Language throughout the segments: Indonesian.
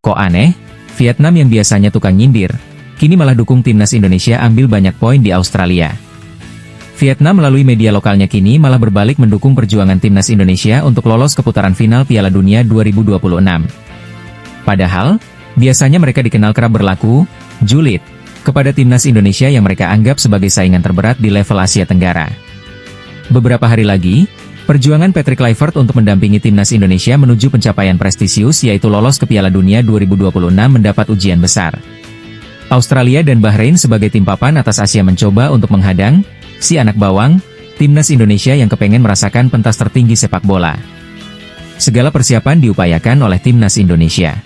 Kok aneh? Vietnam yang biasanya tukang nyindir, kini malah dukung timnas Indonesia ambil banyak poin di Australia. Vietnam melalui media lokalnya kini malah berbalik mendukung perjuangan timnas Indonesia untuk lolos ke putaran final Piala Dunia 2026. Padahal, biasanya mereka dikenal kerap berlaku julid kepada timnas Indonesia yang mereka anggap sebagai saingan terberat di level Asia Tenggara. Beberapa hari lagi, perjuangan Patrick Kluivert untuk mendampingi timnas Indonesia menuju pencapaian prestisius yaitu lolos ke Piala Dunia 2026 mendapat ujian besar. Australia dan Bahrain sebagai tim papan atas Asia mencoba untuk menghadang si anak bawang, timnas Indonesia yang kepengen merasakan pentas tertinggi sepak bola. Segala persiapan diupayakan oleh timnas Indonesia.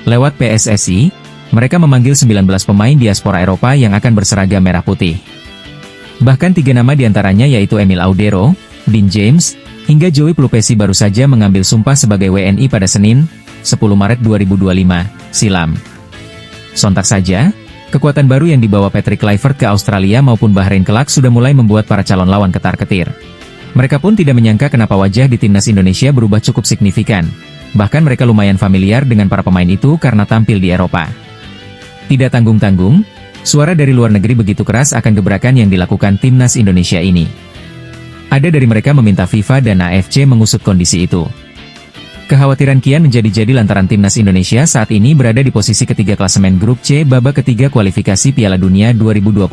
Lewat PSSI, mereka memanggil 19 pemain diaspora Eropa yang akan berseragam merah putih. Bahkan 3 nama diantaranya yaitu Emil Audero, Dean James, hingga Joey Plupesi baru saja mengambil sumpah sebagai WNI pada Senin, 10 Maret 2025, silam. Sontak saja, kekuatan baru yang dibawa Patrick Kluivert ke Australia maupun Bahrain kelak sudah mulai membuat para calon lawan ketar-ketir. Mereka pun tidak menyangka kenapa wajah di timnas Indonesia berubah cukup signifikan. Bahkan mereka lumayan familiar dengan para pemain itu karena tampil di Eropa. Tidak tanggung-tanggung, suara dari luar negeri begitu keras akan gebrakan yang dilakukan timnas Indonesia ini. Ada dari mereka meminta FIFA dan AFC mengusut kondisi itu. Kekhawatiran kian menjadi-jadi lantaran timnas Indonesia saat ini berada di posisi ketiga klasemen grup C babak ketiga kualifikasi Piala Dunia 2026.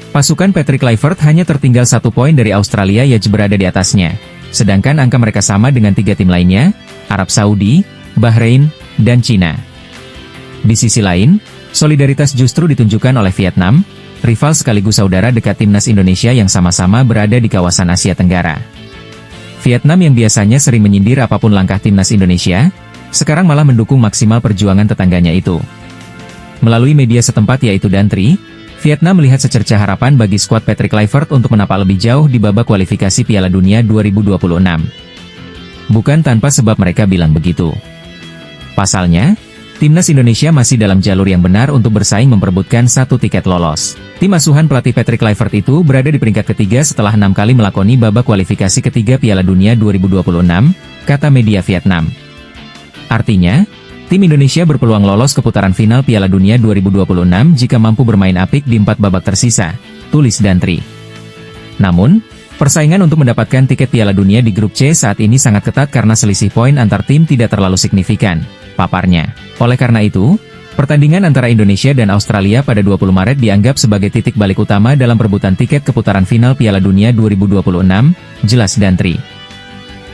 Pasukan Patrick Kluivert hanya tertinggal 1 poin dari Australia yang berada di atasnya. Sedangkan angka mereka sama dengan 3 tim lainnya, Arab Saudi, Bahrain, dan Cina. Di sisi lain, solidaritas justru ditunjukkan oleh Vietnam, rival sekaligus saudara dekat timnas Indonesia yang sama-sama berada di kawasan Asia Tenggara. Vietnam yang biasanya sering menyindir apapun langkah timnas Indonesia, sekarang malah mendukung maksimal perjuangan tetangganya itu. Melalui media setempat yaitu Dantri, Vietnam melihat secerca harapan bagi skuad Patrick Kluivert untuk menapak lebih jauh di babak kualifikasi Piala Dunia 2026. Bukan tanpa sebab mereka bilang begitu. Pasalnya, timnas Indonesia masih dalam jalur yang benar untuk bersaing memperebutkan 1 tiket lolos. Tim asuhan pelatih Patrick Kluivert itu berada di peringkat ketiga setelah 6 kali melakoni babak kualifikasi ketiga Piala Dunia 2026, kata media Vietnam. Artinya, tim Indonesia berpeluang lolos ke putaran final Piala Dunia 2026 jika mampu bermain apik di 4 babak tersisa, tulis Dantri. Namun, persaingan untuk mendapatkan tiket Piala Dunia di grup C saat ini sangat ketat karena selisih poin antar tim tidak terlalu signifikan, paparnya. Oleh karena itu, pertandingan antara Indonesia dan Australia pada 20 Maret dianggap sebagai titik balik utama dalam perebutan tiket ke putaran final Piala Dunia 2026, jelas Dantri.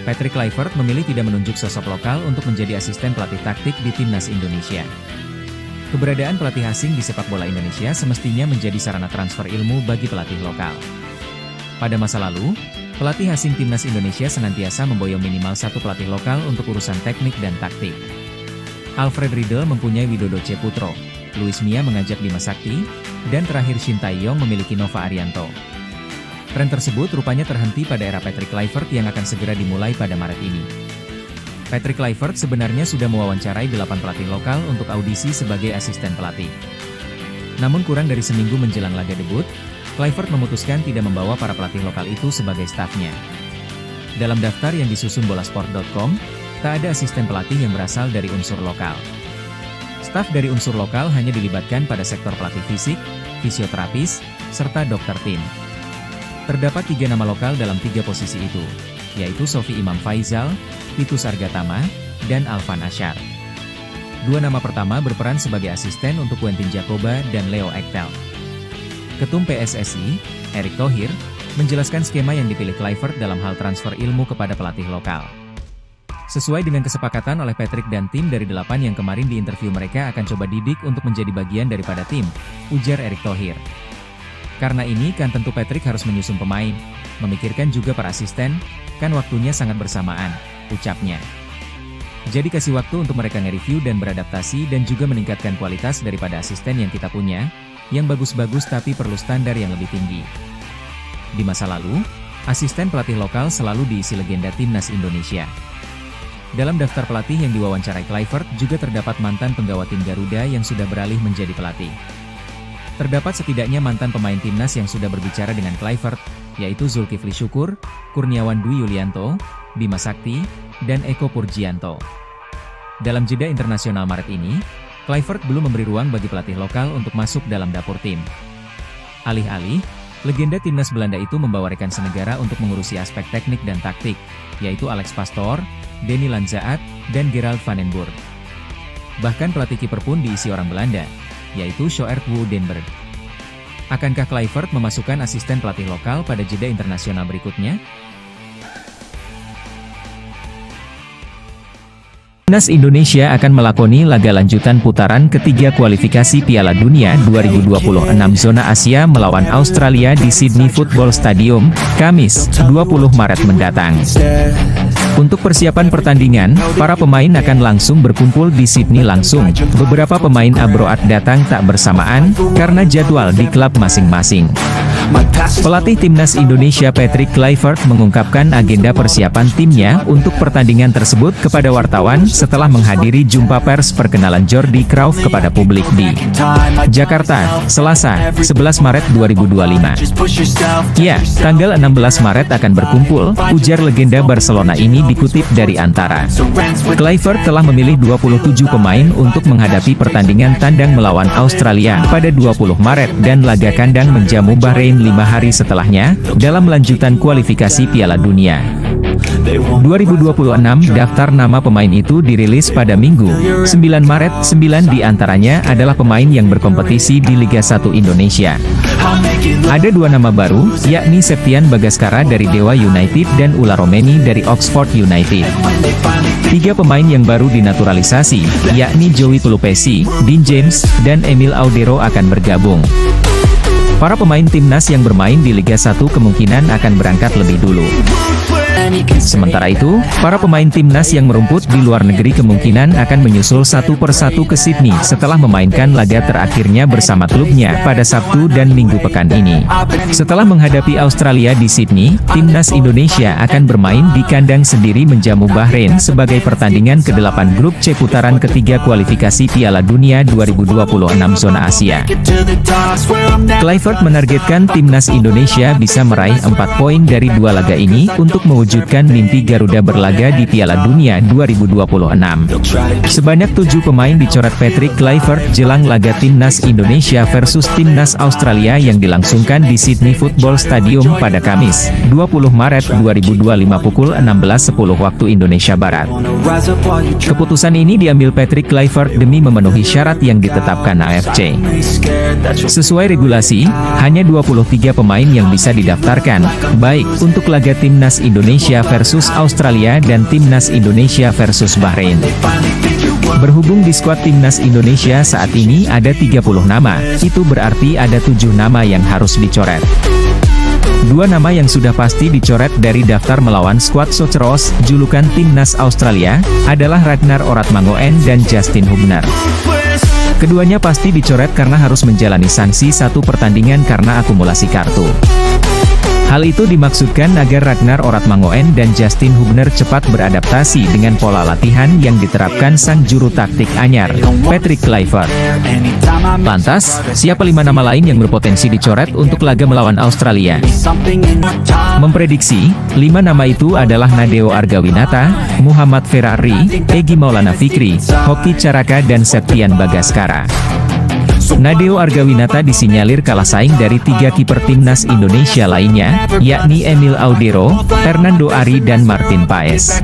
Patrick Kluivert memilih tidak menunjuk sosok lokal untuk menjadi asisten pelatih taktik di timnas Indonesia. Keberadaan pelatih asing di sepak bola Indonesia semestinya menjadi sarana transfer ilmu bagi pelatih lokal. Pada masa lalu, pelatih asing timnas Indonesia senantiasa memboyong minimal 1 pelatih lokal untuk urusan teknik dan taktik. Alfred Riedel mempunyai Widodo C. Putro, Luis Mia mengajak Bima Sakti, dan terakhir Shin Tae-yong memiliki Nova Arianto. Tren tersebut rupanya terhenti pada era Patrick Kluivert yang akan segera dimulai pada Maret ini. Patrick Kluivert sebenarnya sudah mewawancarai 8 pelatih lokal untuk audisi sebagai asisten pelatih. Namun kurang dari seminggu menjelang laga debut, Kluivert memutuskan tidak membawa para pelatih lokal itu sebagai stafnya. Dalam daftar yang disusun bolasport.com, tak ada asisten pelatih yang berasal dari unsur lokal. Staf dari unsur lokal hanya dilibatkan pada sektor pelatih fisik, fisioterapis, serta dokter tim. Terdapat 3 nama lokal dalam 3 posisi itu, yaitu Sofi Imam Faizal, Titus Argatama, dan Alvan Ashar. 2 nama pertama berperan sebagai asisten untuk Quentin Jacoba dan Leo Ektel. Ketum PSSI, Erick Thohir, menjelaskan skema yang dipilih Kluivert dalam hal transfer ilmu kepada pelatih lokal. Sesuai dengan kesepakatan oleh Patrick dan tim dari 8 yang kemarin di interview mereka akan coba didik untuk menjadi bagian daripada tim, ujar Erick Thohir. Karena ini kan tentu Patrick harus menyusun pemain, memikirkan juga para asisten, kan waktunya sangat bersamaan, ucapnya. Jadi kasih waktu untuk mereka nge-review dan beradaptasi dan juga meningkatkan kualitas daripada asisten yang kita punya, yang bagus-bagus tapi perlu standar yang lebih tinggi. Di masa lalu, asisten pelatih lokal selalu diisi legenda timnas Indonesia. Dalam daftar pelatih yang diwawancarai Kluivert juga terdapat mantan penggawa tim Garuda yang sudah beralih menjadi pelatih. Terdapat setidaknya mantan pemain timnas yang sudah berbicara dengan Kluivert, yaitu Zulkifli Syukur, Kurniawan Dwi Yulianto, Bima Sakti, dan Eko Purjianto. Dalam jeda internasional Maret ini, Kluivert belum memberi ruang bagi pelatih lokal untuk masuk dalam dapur tim. Alih-alih, legenda timnas Belanda itu membawa rekan senegara untuk mengurusi aspek teknik dan taktik, yaitu Alex Pastoor, Danny Lanzaat, dan Gerald van den Burg. Bahkan pelatih kiper pun diisi orang Belanda, yaitu Sjoerd Woudenberg. Akankah Kluivert memasukkan asisten pelatih lokal pada jeda internasional berikutnya? Timnas Indonesia akan melakoni laga lanjutan putaran ketiga kualifikasi Piala Dunia 2026 zona Asia melawan Australia di Sydney Football Stadium, Kamis, 20 Maret mendatang. Untuk persiapan pertandingan, para pemain akan langsung berkumpul di Sydney langsung. Beberapa pemain abroad datang tak bersamaan, karena jadwal di klub masing-masing. Pelatih Timnas Indonesia Patrick Kluivert mengungkapkan agenda persiapan timnya untuk pertandingan tersebut kepada wartawan setelah menghadiri jumpa pers perkenalan Jordi Cruyff kepada publik di Jakarta, Selasa, 11 Maret 2025. Ya, tanggal 16 Maret akan berkumpul, ujar legenda Barcelona ini dikutip dari Antara. Kluivert telah memilih 27 pemain untuk menghadapi pertandingan tandang melawan Australia pada 20 Maret dan laga kandang menjamu Bahrain 5 hari setelahnya, dalam lanjutan kualifikasi Piala Dunia 2026. Daftar nama pemain itu dirilis pada Minggu, 9 Maret. 9 diantaranya adalah pemain yang berkompetisi di Liga 1 Indonesia. Ada 2 nama baru, yakni Septian Bagaskara dari Dewa United dan Ula Romeni dari Oxford United. 3 pemain yang baru dinaturalisasi, yakni Joey Pelupesi, Dean James, dan Emil Audero akan bergabung. Para pemain timnas yang bermain di Liga 1 kemungkinan akan berangkat lebih dulu. Sementara itu, para pemain timnas yang merumput di luar negeri kemungkinan akan menyusul satu persatu ke Sydney setelah memainkan laga terakhirnya bersama klubnya pada Sabtu dan Minggu pekan ini. Setelah menghadapi Australia di Sydney, timnas Indonesia akan bermain di kandang sendiri menjamu Bahrain sebagai pertandingan ke-8 grup C putaran ketiga kualifikasi Piala Dunia 2026 zona Asia. Kluivert menargetkan timnas Indonesia bisa meraih 4 poin dari 2 laga ini untuk mewujudkan mimpi Garuda berlaga di Piala Dunia 2026. Sebanyak 7 pemain dicoret Patrick Kluivert jelang laga timnas Indonesia versus timnas Australia yang dilangsungkan di Sydney Football Stadium pada Kamis, 20 Maret 2025 pukul 16.10 waktu Indonesia Barat. Keputusan ini diambil Patrick Kluivert demi memenuhi syarat yang ditetapkan AFC. Sesuai regulasi, hanya 23 pemain yang bisa didaftarkan, baik untuk laga timnas Indonesia versus Australia dan timnas Indonesia versus Bahrain. Berhubung di skuad timnas Indonesia saat ini ada 30 nama, itu berarti ada 7 nama yang harus dicoret. 2 nama yang sudah pasti dicoret dari daftar melawan skuad Soceros, julukan timnas Australia, adalah Ragnar Oratmangoen dan Justin Hubner. Keduanya pasti dicoret karena harus menjalani sanksi 1 pertandingan karena akumulasi kartu. Hal itu dimaksudkan agar Ragnar Oratmangoen dan Justin Hubner cepat beradaptasi dengan pola latihan yang diterapkan sang juru taktik anyar, Patrick Kluivert. Lantas, siapa 5 nama lain yang berpotensi dicoret untuk laga melawan Australia? Memprediksi, 5 nama itu adalah Nadeo Argawinata, Muhammad Ferrari, Egy Maulana Fikri, Hoki Caraka dan Septian Bagaskara. Nadeo Argawinata disinyalir kalah saing dari 3 kiper timnas Indonesia lainnya, yakni Emil Audero, Fernando Ari dan Martin Paes.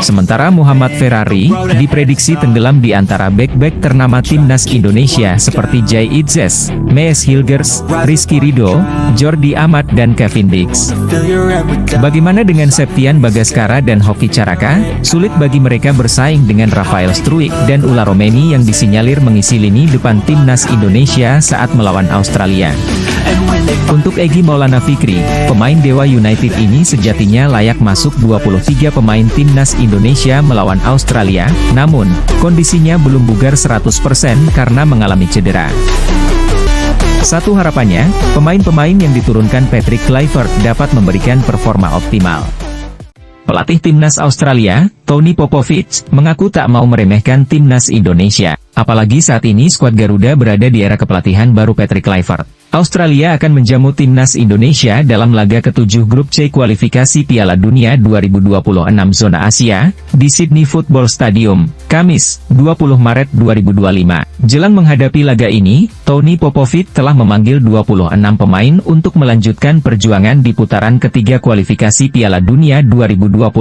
Sementara Muhammad Ferrari diprediksi tenggelam di antara bek-bek ternama timnas Indonesia seperti Jay Itzes, Mees Hilgers, Rizky Ridho, Jordi Amat dan Kevin Dix. Bagaimana dengan Septian Bagaskara dan Hoki Caraka? Sulit bagi mereka bersaing dengan Rafael Struijk dan Ula Romeni yang disinyalir mengisi lini depan timnas Indonesia saat melawan Australia. Untuk Egy Maulana Fikri, pemain Dewa United ini sejatinya layak masuk 23 pemain timnas Indonesia melawan Australia, namun, kondisinya belum bugar 100% karena mengalami cedera. Satu harapannya, pemain-pemain yang diturunkan Patrick Kluivert dapat memberikan performa optimal. Pelatih timnas Australia, Tony Popovic, mengaku tak mau meremehkan timnas Indonesia, apalagi saat ini skuad Garuda berada di era kepelatihan baru Patrick Kluivert. Australia akan menjamu timnas Indonesia dalam laga ke-7 grup C kualifikasi Piala Dunia 2026 zona Asia, di Sydney Football Stadium, Kamis, 20 Maret 2025. Jelang menghadapi laga ini, Tony Popovic telah memanggil 26 pemain untuk melanjutkan perjuangan di putaran ketiga kualifikasi Piala Dunia 2026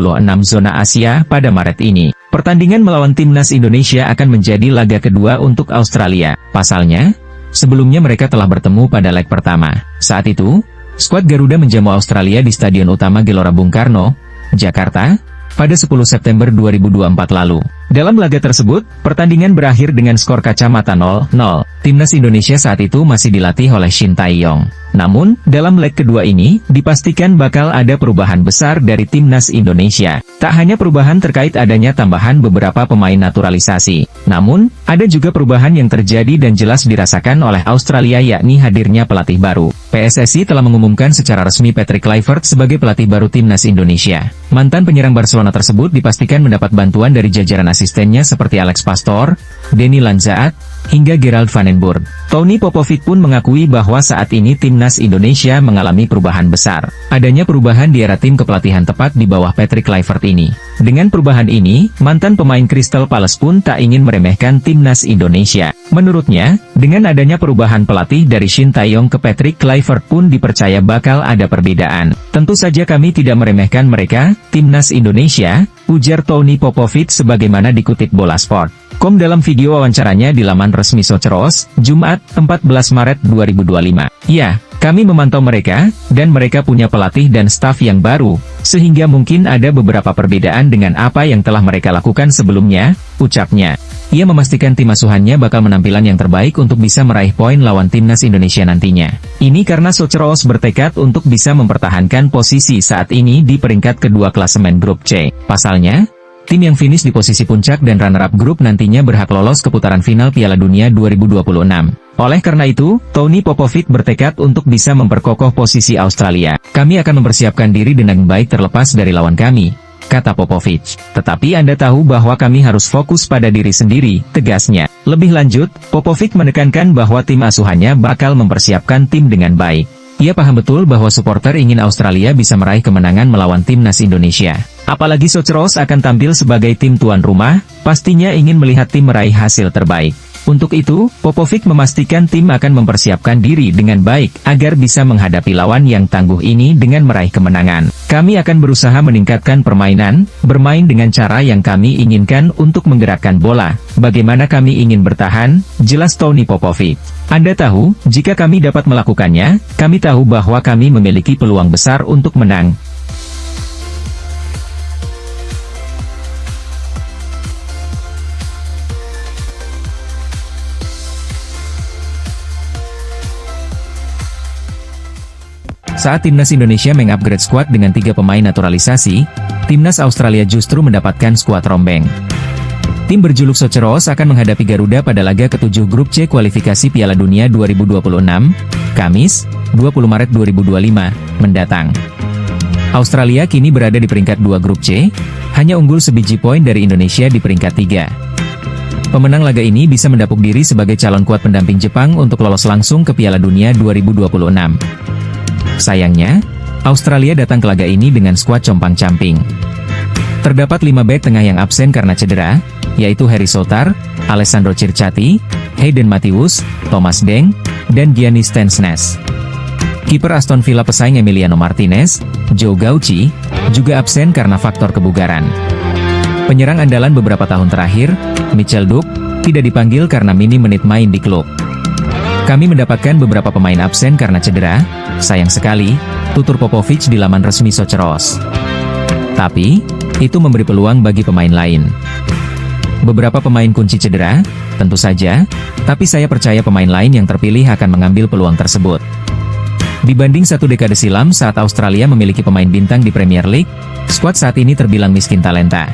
zona Asia pada Maret ini. Pertandingan melawan timnas Indonesia akan menjadi laga kedua untuk Australia. Pasalnya, sebelumnya mereka telah bertemu pada leg pertama. Saat itu, skuad Garuda menjamu Australia di Stadion Utama Gelora Bung Karno, Jakarta, pada 10 September 2024 lalu. Dalam laga tersebut, pertandingan berakhir dengan skor kacamata 0-0. Timnas Indonesia saat itu masih dilatih oleh Shin Tae-yong. Namun, dalam leg kedua ini, dipastikan bakal ada perubahan besar dari timnas Indonesia. Tak hanya perubahan terkait adanya tambahan beberapa pemain naturalisasi, namun, ada juga perubahan yang terjadi dan jelas dirasakan oleh Australia yakni hadirnya pelatih baru. PSSI telah mengumumkan secara resmi Patrick Kluivert sebagai pelatih baru timnas Indonesia. Mantan penyerang Barcelona tersebut dipastikan mendapat bantuan dari jajaran asistennya seperti Alex Pastor, Denny Lanzaat, hingga Gerald Van den Burg. Tony Popovic pun mengakui bahwa saat ini timnas Indonesia mengalami perubahan besar. Adanya perubahan di era tim kepelatihan tepat di bawah Patrick Kluivert ini. Dengan perubahan ini, mantan pemain Crystal Palace pun tak ingin meremehkan timnas Indonesia. Menurutnya, dengan adanya perubahan pelatih dari Shin Tae-yong ke Patrick Kluivert pun dipercaya bakal ada perbedaan. Tentu saja kami tidak meremehkan mereka, timnas Indonesia, ujar Tony Popovic sebagaimana dikutip Bola Sport.com dalam video wawancaranya di laman resmi Soceros, Jumat, 14 Maret 2025. Ya, kami memantau mereka, dan mereka punya pelatih dan staf yang baru, sehingga mungkin ada beberapa perbedaan dengan apa yang telah mereka lakukan sebelumnya, ucapnya. Ia memastikan tim asuhannya bakal menampilan yang terbaik untuk bisa meraih poin lawan timnas Indonesia nantinya. Ini karena Soceros bertekad untuk bisa mempertahankan posisi saat ini di peringkat kedua klasemen grup C. Pasalnya, tim yang finish di posisi puncak dan runner-up grup nantinya berhak lolos ke putaran final Piala Dunia 2026. Oleh karena itu, Tony Popovic bertekad untuk bisa memperkokoh posisi Australia. Kami akan mempersiapkan diri dengan baik terlepas dari lawan kami, kata Popovic. Tetapi Anda tahu bahwa kami harus fokus pada diri sendiri, tegasnya. Lebih lanjut, Popovic menekankan bahwa tim asuhannya bakal mempersiapkan tim dengan baik. Ia paham betul bahwa supporter ingin Australia bisa meraih kemenangan melawan timnas Indonesia. Apalagi Soceros akan tampil sebagai tim tuan rumah, pastinya ingin melihat tim meraih hasil terbaik. Untuk itu, Popovic memastikan tim akan mempersiapkan diri dengan baik agar bisa menghadapi lawan yang tangguh ini dengan meraih kemenangan. Kami akan berusaha meningkatkan permainan, bermain dengan cara yang kami inginkan untuk menggerakkan bola. Bagaimana kami ingin bertahan, jelas Tony Popovic. Anda tahu, jika kami dapat melakukannya, kami tahu bahwa kami memiliki peluang besar untuk menang. Saat timnas Indonesia mengupgrade skuad dengan 3 pemain naturalisasi, timnas Australia justru mendapatkan skuad rombeng. Tim berjuluk Soceros akan menghadapi Garuda pada laga ke-7 grup C kualifikasi Piala Dunia 2026, Kamis, 20 Maret 2025, mendatang. Australia kini berada di peringkat 2 grup C, hanya unggul sebiji poin dari Indonesia di peringkat 3. Pemenang laga ini bisa mendapuk diri sebagai calon kuat pendamping Jepang untuk lolos langsung ke Piala Dunia 2026. Sayangnya, Australia datang ke laga ini dengan skuad compang-camping. Terdapat 5 bek tengah yang absen karena cedera, yaitu Harry Souttar, Alessandro Circati, Hayden Matthews, Thomas Deng, dan Giannis Stensnes. Kiper Aston Villa pesaing Emiliano Martinez, Joe Gauci, juga absen karena faktor kebugaran. Penyerang andalan beberapa tahun terakhir, Mitchell Duke, tidak dipanggil karena minim menit main di klub. Kami mendapatkan beberapa pemain absen karena cedera, sayang sekali, tutur Popovic di laman resmi Soceros. Tapi, itu memberi peluang bagi pemain lain. Beberapa pemain kunci cedera, tentu saja, tapi saya percaya pemain lain yang terpilih akan mengambil peluang tersebut. Dibanding 1 dekade silam saat Australia memiliki pemain bintang di Premier League, skuad saat ini terbilang miskin talenta.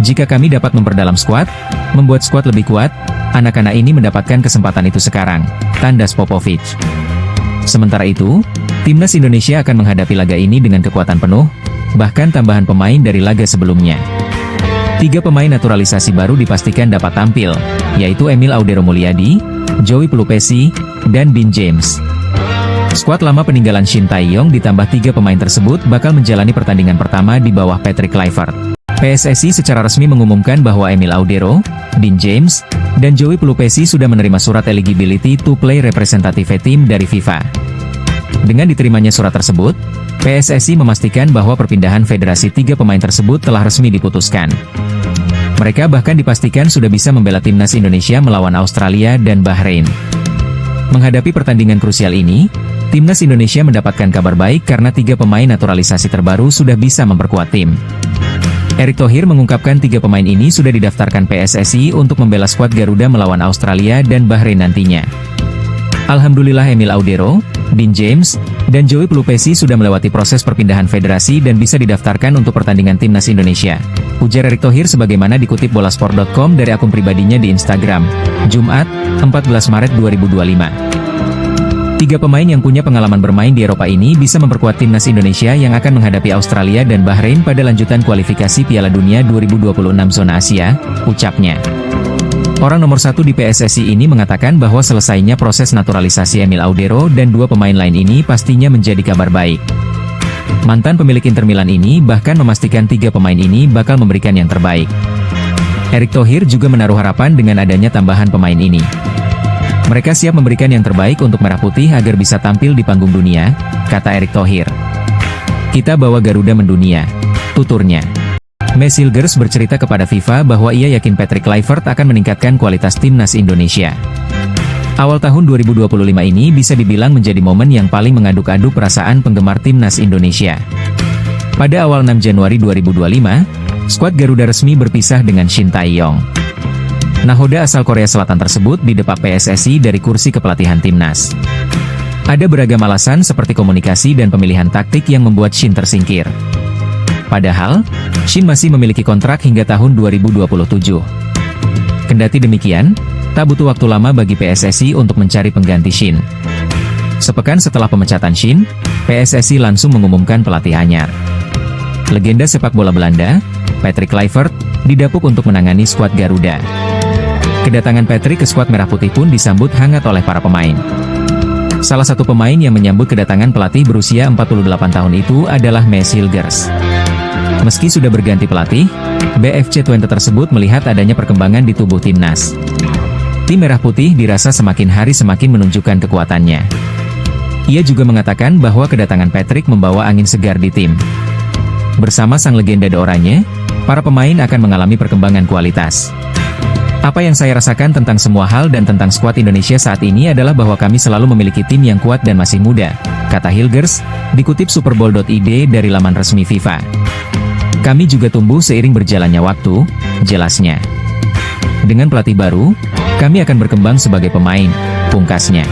Jika kami dapat memperdalam skuad, membuat skuad lebih kuat, anak-anak ini mendapatkan kesempatan itu sekarang, tandas Popovic. Sementara itu, timnas Indonesia akan menghadapi laga ini dengan kekuatan penuh, bahkan tambahan pemain dari laga sebelumnya. 3 pemain naturalisasi baru dipastikan dapat tampil, yaitu Emil Audero Mulyadi, Joey Pelupesi, dan Dean James. Skuad lama peninggalan Shin Tae-yong ditambah 3 pemain tersebut bakal menjalani pertandingan pertama di bawah Patrick Kluivert. PSSI secara resmi mengumumkan bahwa Emil Audero, Dean James, dan Joey Pelupesi sudah menerima surat eligibility to play representative team dari FIFA. Dengan diterimanya surat tersebut, PSSI memastikan bahwa perpindahan federasi 3 pemain tersebut telah resmi diputuskan. Mereka bahkan dipastikan sudah bisa membela timnas Indonesia melawan Australia dan Bahrain. Menghadapi pertandingan krusial ini, timnas Indonesia mendapatkan kabar baik karena 3 pemain naturalisasi terbaru sudah bisa memperkuat tim. Erick Thohir mengungkapkan 3 pemain ini sudah didaftarkan PSSI untuk membela skuad Garuda melawan Australia dan Bahrain nantinya. Alhamdulillah Emil Audero, Dean James, dan Joey Pelupesi sudah melewati proses perpindahan federasi dan bisa didaftarkan untuk pertandingan timnas Indonesia, ujar Erick Thohir sebagaimana dikutip bolasport.com dari akun pribadinya di Instagram, Jumat, 14 Maret 2025. 3 pemain yang punya pengalaman bermain di Eropa ini bisa memperkuat timnas Indonesia yang akan menghadapi Australia dan Bahrain pada lanjutan kualifikasi Piala Dunia 2026 zona Asia, ucapnya. Orang nomor 1 di PSSI ini mengatakan bahwa selesainya proses naturalisasi Emil Audero dan 2 pemain lain ini pastinya menjadi kabar baik. Mantan pemilik Inter Milan ini bahkan memastikan 3 pemain ini bakal memberikan yang terbaik. Erick Thohir juga menaruh harapan dengan adanya tambahan pemain ini. Mereka siap memberikan yang terbaik untuk Merah Putih agar bisa tampil di panggung dunia, kata Erick Thohir. Kita bawa Garuda mendunia, tuturnya. Mes Hilgers bercerita kepada FIFA bahwa ia yakin Patrick Kluivert akan meningkatkan kualitas timnas Indonesia. Awal tahun 2025 ini bisa dibilang menjadi momen yang paling mengaduk-aduk perasaan penggemar timnas Indonesia. Pada awal 6 Januari 2025, skuad Garuda resmi berpisah dengan Shin Tae-yong. Nahoda asal Korea Selatan tersebut didepak PSSI dari kursi kepelatihan timnas. Ada beragam alasan seperti komunikasi dan pemilihan taktik yang membuat Shin tersingkir. Padahal, Shin masih memiliki kontrak hingga tahun 2027. Kendati demikian, tak butuh waktu lama bagi PSSI untuk mencari pengganti Shin. Sepekan setelah pemecatan Shin, PSSI langsung mengumumkan pelatih anyar. Legenda sepak bola Belanda, Patrick Kluivert, didapuk untuk menangani skuad Garuda. Kedatangan Patrick ke skuad Merah Putih pun disambut hangat oleh para pemain. Salah satu pemain yang menyambut kedatangan pelatih berusia 48 tahun itu adalah Mes Hilgers. Meski sudah berganti pelatih, BFC Twente tersebut melihat adanya perkembangan di tubuh timnas. Tim Merah Putih dirasa semakin hari semakin menunjukkan kekuatannya. Ia juga mengatakan bahwa kedatangan Patrick membawa angin segar di tim. Bersama sang legenda de Oranje, para pemain akan mengalami perkembangan kualitas. Apa yang saya rasakan tentang semua hal dan tentang skuad Indonesia saat ini adalah bahwa kami selalu memiliki tim yang kuat dan masih muda, kata Hilgers, dikutip superbowl.id dari laman resmi FIFA. Kami juga tumbuh seiring berjalannya waktu, jelasnya. Dengan pelatih baru, kami akan berkembang sebagai pemain, pungkasnya.